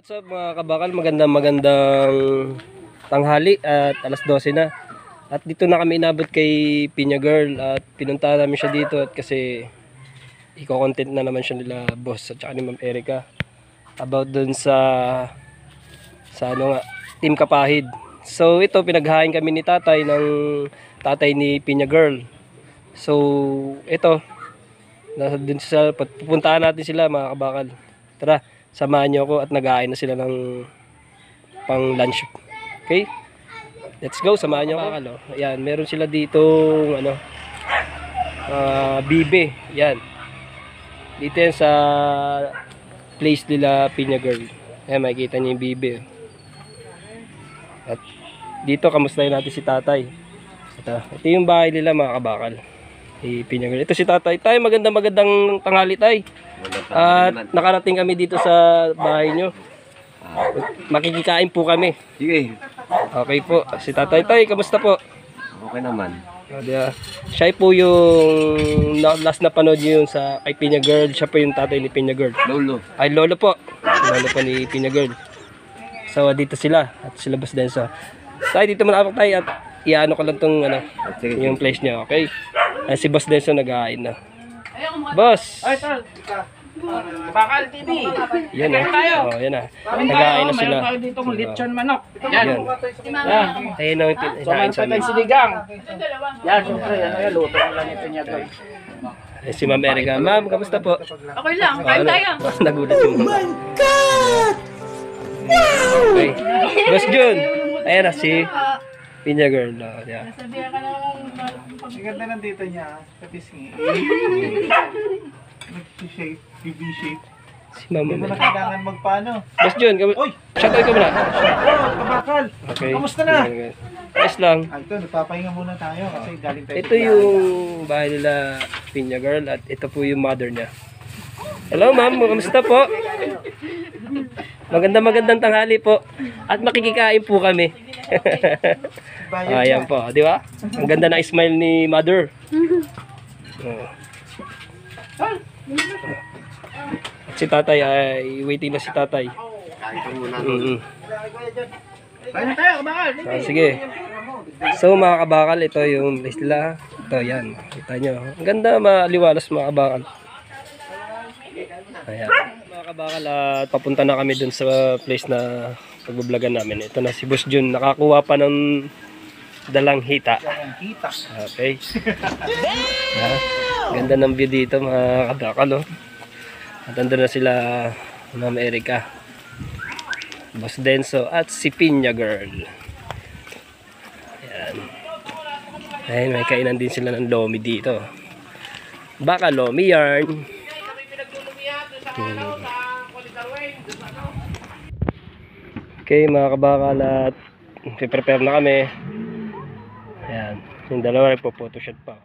What's up mga kabakal, magandang tanghali at alas 12 na. At dito na kami inabot kay Pinya Girl at pinuntahan namin siya dito at kasi i-content na naman siya nila boss at saka ni Ma'am Erica about dun sa ano nga, Team Kapahid. So ito, pinaghahain kami ni tatay ng tatay ni Pinya Girl. So ito, nasa dun sa pupuntahan natin sila mga kabakal. Tara, samahan niyo ako at nag-aay na sila ng pang lunch. Okay? Let's go, samahan niyo ako. Ayan, meron sila dito bibe. Ayan. Dito yan sa place nila Pinya Girl. Ayan, makikita niyo yung bibe. At dito, kamustahin natin si tatay. Ito yung bahay nila mga kabakal. Pinya Girl. Ito si tatay. Tay, magandang tanghali tay. At nakarating kami dito sa bahay nyo. Makikikain po kami. Sige. Okay po. Si tatay tay, kamusta po? Okay naman. Siya po yung last na panood nyo yung sa kay Pinya Girl. Siya po yung tatay ni Pinya Girl. Lolo. Ay, lolo po. Lolo po ni Pinya Girl. So dito sila. At sila boss din. So tay, dito muna ako tay. At iano ko lang tong yung place nyo. Okay? Ay, si Boss Denso nag-ain na. Boss! Ay, tol! Bakal TV! Yan oh, yan na. Nag-ain na sila. Mayroon tayo ditong lechon manok. Yan. Yan. Ayun ang So, mayroon pa tayong sinigang. Yan, syempre, luto ko lang ito niya, guys. Si Ma'am Erica. Ma'am, kamusta po? Okay lang, kain tayo. Nagulat yung mama. Oh my God! Wow! Okay. Boss Jun! Ayan na si Pinya Girl. Yeah. Sabihan ka naman. Ang ganda ng dito niya, sa pisngi. Nag-shape, BB-shape. Si Mama. Hindi mo na kailangan magpaano. Boss Jun, Uy! shoutout ka muna. Kabakal! Okay. Kamusta na? Ayos lang. Ito, nagpapahinga muna tayo kasi galing tayo. Ito yung bahay nila Pinya Girl at ito po yung mother niya. Hello ma'am, kamusta po? Magandang tanghali po. At makikikain po kami. Ayan po, di ba? Ang ganda ng smile ni mother. At si tatay ay waiting na si tatay. Kain na tayo, kabakal! Sige. So mga kabakal, ito yung place nila. Ito yan, kita nyo. Ang ganda, maliwalas mga kabakal. Ayan. Mga kabakal, papunta na kami dun sa place na pag-vlogan namin. Ito na si Boss Jun, nakakuha pa ng dalang hita. Okay. Ganda ng view dito mga kabakal. At andun na sila Ma'am Erica, Boss Denso at si Pinya Girl. Ayan. Ayan, may kainan din sila ng lomi dito. Baka lomi yarn. Okay mga kabakal, at prepare na kami. Ayan, yung dalawa nagpo-photoshoot pa.